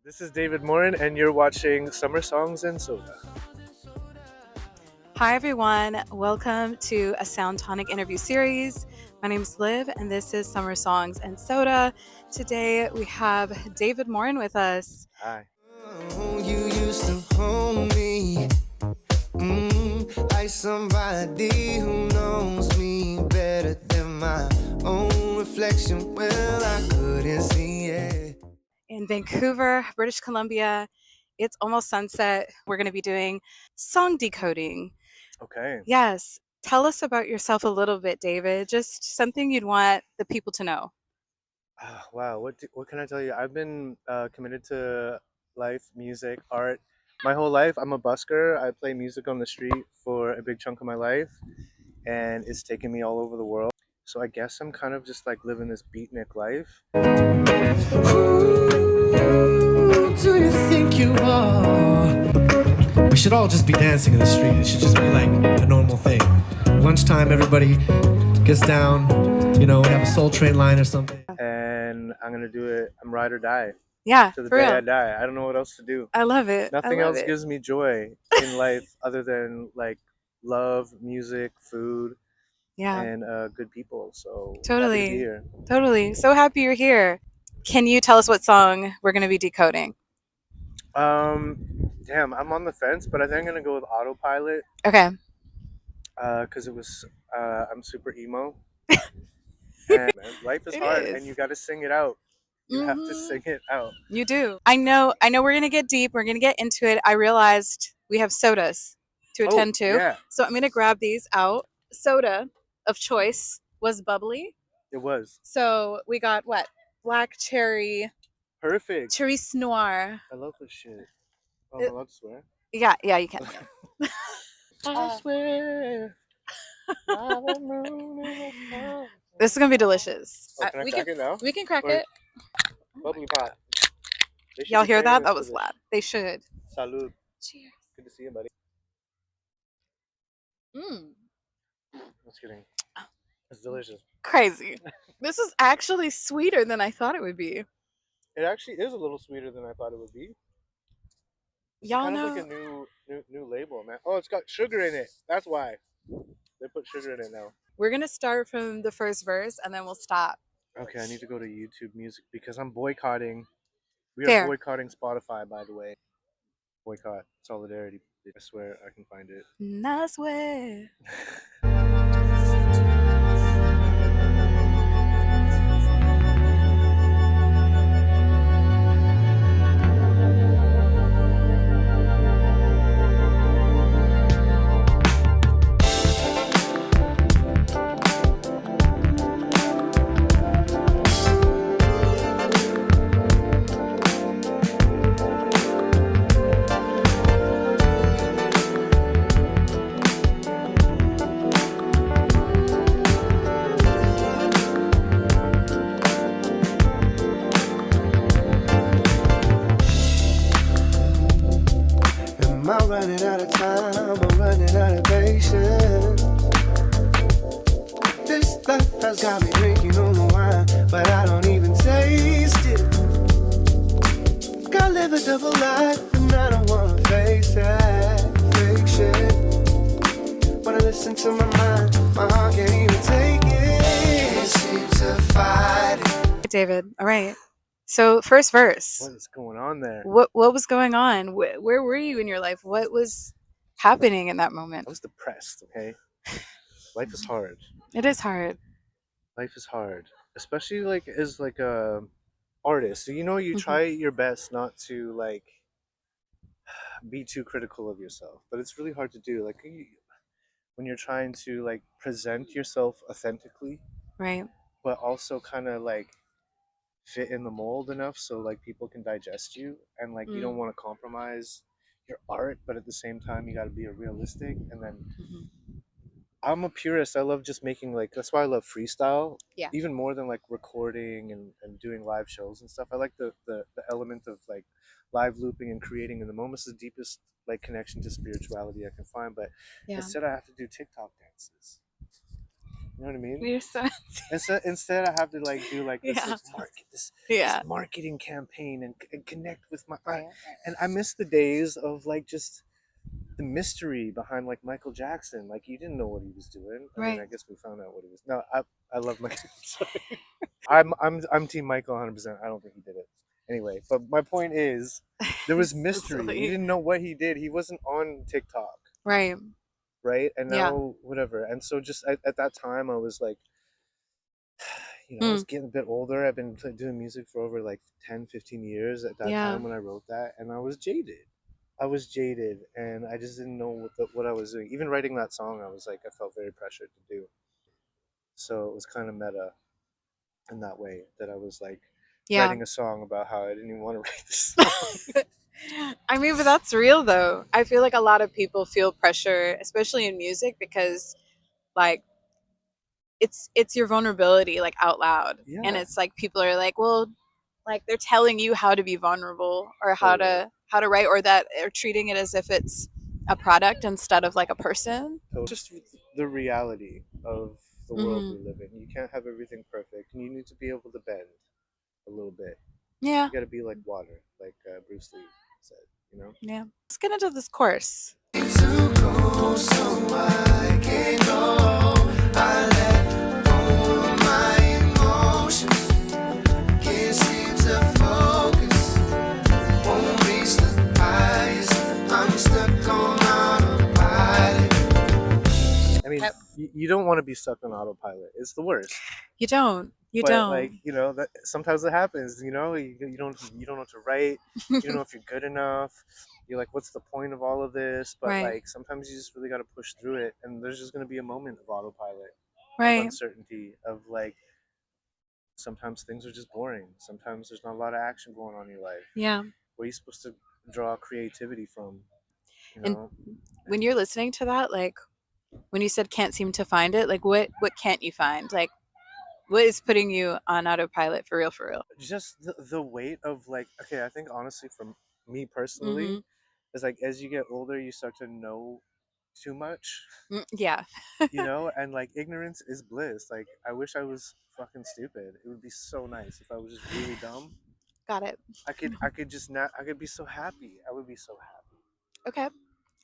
This is David Morin, and you're watching Summer Songs and Soda. Hi, everyone. Welcome to a Sound Tonic interview series. My name is Liv, and this is Summer Songs and Soda. Today, we have David Morin with us. Hi. You used to hold me like somebody who knows me better than my own reflection. Well, I couldn't see it. In Vancouver, British Columbia. It's almost sunset. We're going to be doing song decoding. Okay. Yes. Tell us about yourself a little bit, David. Just something you'd want the people to know. Wow. What can I tell you? I've been committed to life, music, art. My whole life, I'm a busker. I play music on the street for a big chunk of my life, and it's taken me all over the world. So I guess I'm kind of just like living this beatnik life. Who do you think you are? We should all just be dancing in the street. It should just be like a normal thing. Lunchtime, everybody gets down. You know, we have a Soul Train line or something. And I'm gonna do it. I'm ride or die Yeah, to the for day real. I die. I don't know what else to do. I love it. Nothing I love else it. gives me joy in life other than like love, music, food, Yeah, and good people. So happy to be totally. here. Totally. So happy you're here. Can you tell us what song we're going to be decoding? Damn, I'm on the fence, but I think I'm gonna go with Autopilot Okay. because it was I'm super emo. And man, life is It hard, is. and you got to sing it out. You have to Mhm. sing it out. You do. I know we're going to get deep. We're going to get into it. I realized we have sodas to Oh attend to. yeah, So I'm going to grab these out. Soda of choice was bubbly. it was So we got what? Black cherry, perfect. Cerise Noir. I love this shit. Oh, I'm It- allowed to swear. yeah, you can. I swear. by the moon in the sky. This is going to be delicious. Oh, can I crack it now? We can crack Or- it. Bubbly pot. They should Y'all be hear that? paying us That for was this. loud. They should. Salud. Cheers. Good to see you, buddy. Mm. Just kidding. It's delicious. Crazy. This is actually sweeter than I thought it would be. It actually is a little sweeter than I thought it would be. It's Y'all kind know. of like a new label, man. Oh, it's got sugar in it. That's why they put sugar in it now. We're gonna start from the first verse and then we'll stop. Okay, I need to go to YouTube Music because I'm boycotting. We are Fair. boycotting Spotify, by the way. Boycott solidarity. I swear I can find it. I swear. Am I running out of time? I'm running out of patience. This life has got me drinking on the wine, but I don't even taste it. Gotta live a double life, and I don't wanna face it. Fake shit. When I listen to my mind, my heart can't even take it. Can't seem to fight it. David. All right. So first verse. What is going on there? What was going on? Where were you in your life? What was happening in that moment? I was depressed. Okay, life is hard. It is hard. Life is hard, especially like as like a artist. So you know, you Mhm. try your best not to like be too critical of yourself, but it's really hard to do. Like when you're trying to like present yourself authentically, Right. but also kind of like fit in the mold enough so like people can digest you, and like you don't Mm. want to compromise your art, but at the same time you got to be a realistic. And then Mhm. I'm a purist. I love just making like, that's why I love freestyle. Yeah. Even more than like recording and doing live shows and stuff. I like the element of like live looping and creating in the moment. It's the deepest like connection to spirituality I can find. But Yeah. instead I have to do TikTok dances. You know what I mean? You're so Instead, I have to like do like this yeah, like market this yeah, marketing campaign and connect with my right, and I miss the days of like just the mystery behind like Michael Jackson. Like you didn't know what he was doing. I mean, right. I guess we found out what he was. No, I love Michael. Sorry. I'm Team Michael 100%. I don't think he did it. Anyway, but my point is, there was So mystery. You silly. didn't know what he did. He wasn't on TikTok, Right. right? And Yeah. now whatever. And so just at that time, I was like, I was Mm, getting a bit older. I've been doing music for over like 10, 15 years at that yeah. time when I wrote that, and I was jaded. I was jaded, and I just didn't know what I was doing. Even writing that song, I was like, I felt very pressured to do. So it was kind of meta in that way that I was like Yeah. writing a song about how I didn't even want to write this song. I mean, but that's real though. I feel like a lot of people feel pressure, especially in music, because like it's your vulnerability like out loud. And Yeah, it's like people are like, well, like they're telling you how to be vulnerable or totally. how to write or that they're treating it as if it's a product instead of like a person. Totally. Just the reality of the world we Mhm. live in. You can't have everything perfect, and you need to be able to bend a little bit. Yeah. You got to be like water, like Bruce Lee said. You know. Yeah. Let's get into this course. To go so I can go. I let go my emotions. Can't seem to focus. Won't reach the highest. I'm stuck on autopilot. I mean, Yep. you don't want to be stuck on autopilot. It's the worst. You don't. You But like don't. that sometimes it happens. You don't know what to write. You don't know if you're good enough. You're like, what's the point of all of this? But Right. like sometimes you just really got to push through it, and there's just gonna be a moment of autopilot, of Right. uncertainty, of like sometimes things are just boring. Sometimes there's not a lot of action going on in your life. Yeah. Where are you supposed to draw creativity from? You And know, when you're listening to that, like when you said can't seem to find it, like what can't you find? Like what is putting you on autopilot for real for real? just the weight of like, okay, I think honestly, from me personally, Mhm. is like as you get older, you start to know too much, Yeah. and like ignorance is bliss. Like I wish I was fucking stupid. It would be so nice if I was just really dumb. Got it. I could just not. I could be so happy. I would be so happy. Okay.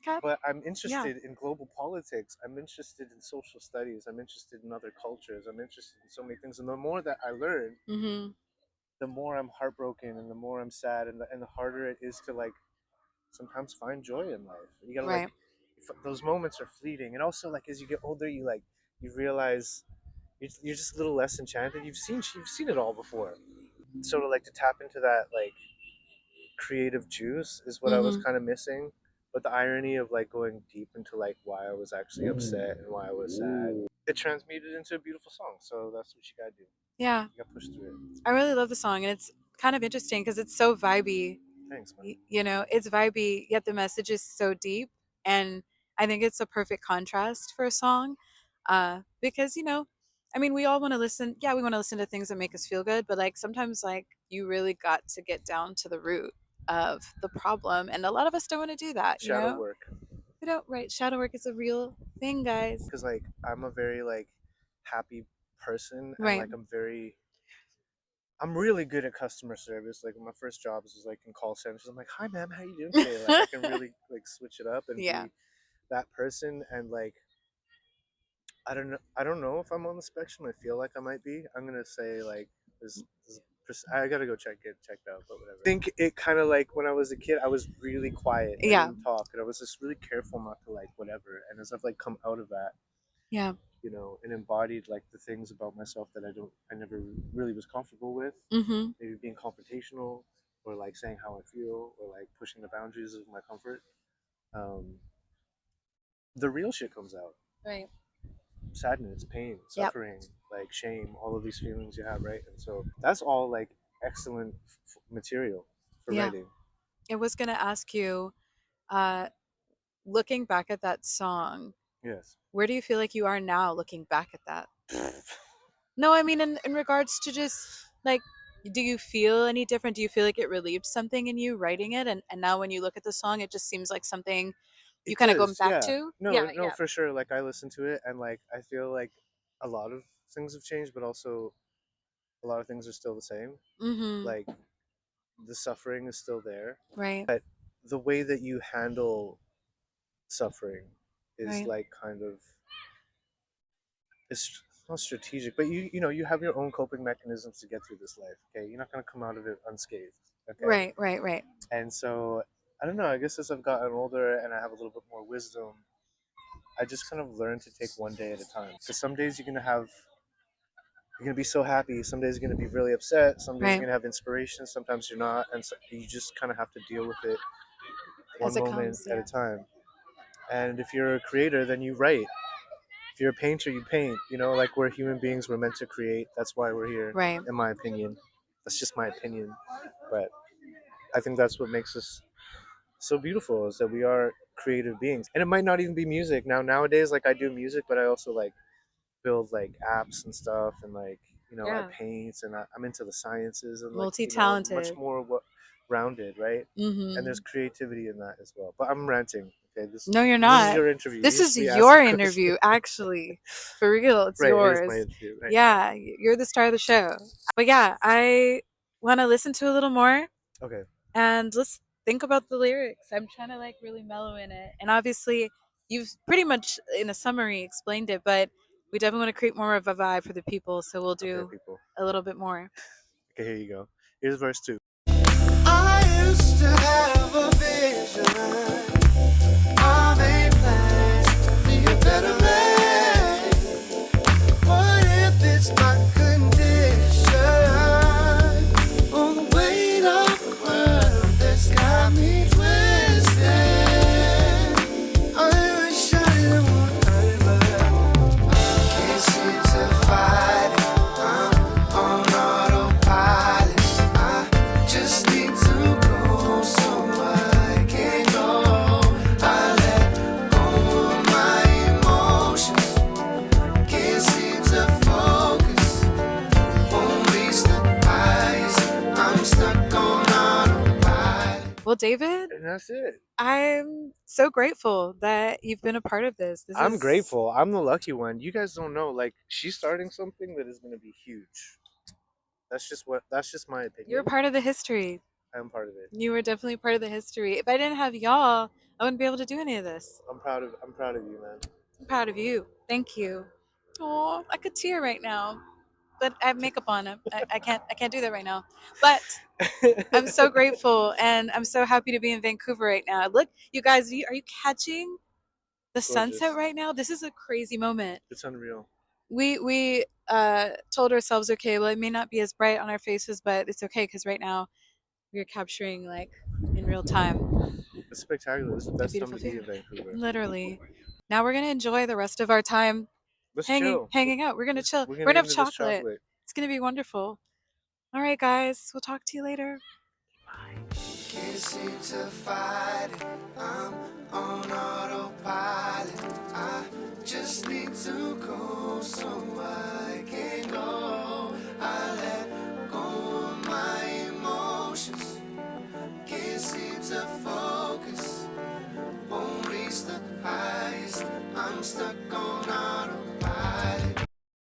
Okay. But I'm Yeah. interested in global politics. I'm interested in social studies. I'm interested in other cultures. I'm interested in so many things. And the more that I learn, Mhm. the more I'm heartbroken and the more I'm sad and the harder it is to like sometimes find joy in life. You gotta like Right. those moments are fleeting. And also like as you get older, you realize you're just a little less enchanted. You've seen it all before. So to like to tap into that like creative juice is what I was Mhm. kind of missing. But the irony of like going deep into like why I was actually upset and why I was sad, it transmuted into a beautiful song. So that's what you gotta do. Yeah. You gotta push through it. I really love the song and it's kind of interesting because it's so vibey. Thanks, man. You know, it's vibey, yet the message is so deep. And I think it's a perfect contrast for a song. Because, I mean, we all want to listen. Yeah, we want to listen to things that make us feel good, but like sometimes, like, you really got to get down to the root of the problem. And a lot of us don't want to do that, you Shadow know? work, We don't, right? Shadow work is a real thing, guys. because like I'm a very like happy person and Right. like I'm really good at customer service. Like my first jobs was like in call centers. I'm like, hi ma'am, how you doing today? Like I can really like switch it up and Yeah. be that person. And like I don't know if I'm on the spectrum. I feel like I might be. I'm gonna say like I gotta go get checked out, but whatever. I think it kind of like when I was a kid, I was really quiet. I Yeah. didn't talk, and I was just really careful not to like whatever. And as I've like come out of that, Yeah. and embodied like the things about myself that I never really was comfortable with. Mm-hmm. Maybe being confrontational, or like saying how I feel, or like pushing the boundaries of my comfort. Um, the real shit comes out. Right. Sadness, pain, Yep. suffering, like shame, all of these feelings you have, right? And so that's all like excellent material for Yeah. writing. I was going to ask you, uh, looking back at that song, Yes. where do you feel like you are now looking back at that? No, I mean in regards to just like do you feel any different? Do you feel like it relieved something in you writing it and now when you look at the song it just seems like something you It kind of going does, back yeah. to? No, Yeah, no, yeah. for sure. Like I listen to it and like I feel like a lot of things have changed, but also a lot of things are still the same. Mm-hmm. Like the suffering is still there, Right. but the way that you handle suffering is Right. like kind of it's not strategic, but you know you have your own coping mechanisms to get through this life. Okay, you're not gonna come out of it unscathed. Okay, Right. Right. Right. and so I don't know. I guess as I've gotten older and I have a little bit more wisdom, I just kind of learn to take one day at a time. Because some days you're gonna be so happy. Some days you're gonna be really upset. Some days you're Right. gonna have inspiration. Sometimes you're not, and so you just kind of have to deal with it As one it moment comes. at a Yeah. time. And if you're a creator, then you write. If you're a painter, you paint. You know, like we're human beings, we're meant to create. That's why we're here, Right. in my opinion. That's just my opinion, but I think that's what makes us so beautiful is that we are creative beings. And it might not even be music. Nowadays, like I do music, but I also like build like apps and stuff, and like I Yeah. paint, and I'm into the sciences, and like much Multi-talented. more rounded, right? And Mm-hmm. there's creativity in that as well. But I'm ranting. Okay, No, you're this is not. your interview. This You is should be asking your questions. interview, actually. For real, it's Right, it is my yours. interview. Right. Yeah, you're the star of the show. But yeah, I want to listen to a little more Okay. and let's think about the lyrics. I'm trying to like really mellow in it. And obviously, you've pretty much in a summary explained it, but we definitely want to create more of a vibe for the people, so we'll Okay, do people. a little bit more. Okay, here you go. Here's verse 2. I used to have a vision. I made plans to be a better man. What if it's my condition? Oh, the weight of the world that's got me twisted. I wish I didn't want to hurt it, but I can't seem to fight it. I'm on autopilot. I just need to go somewhere I can go. I let go of my emotions. Can't seem to focus. Won't reach the highs. I'm stuck on autopilot. Well, David, And that's it. I'm so grateful that you've been a part of this. This I'm is grateful. I'm the lucky one. You guys don't know. Like she's starting something that is going to be huge. That's just my you're a opinion. part of the history. I'm part of it. You were definitely part of the history. If I didn't have y'all, I wouldn't be able to do any of this. I'm proud of you, man. I'm proud of you. Thank you. Oh, I could tear right now, but I have makeup on. I can't do that right now. But I'm so grateful, and I'm so happy to be in Vancouver right now. Look, you guys, are you catching the sunset Gorgeous. right now? This is a crazy moment. It's unreal. We told ourselves, okay, well, it may not be as bright on our faces, but it's okay because right now we're capturing like in real time It's spectacular. It's the a best time beautiful to be view. in Vancouver. Literally. Now we're gonna enjoy the rest of our time Let's chill. hanging out. We're gonna chill. We're We're gonna gonna get have into this chocolate. chocolate. It's gonna be wonderful. All right, guys. We'll talk to you later. Can't seem to fight it. I'm on autopilot. I just need to go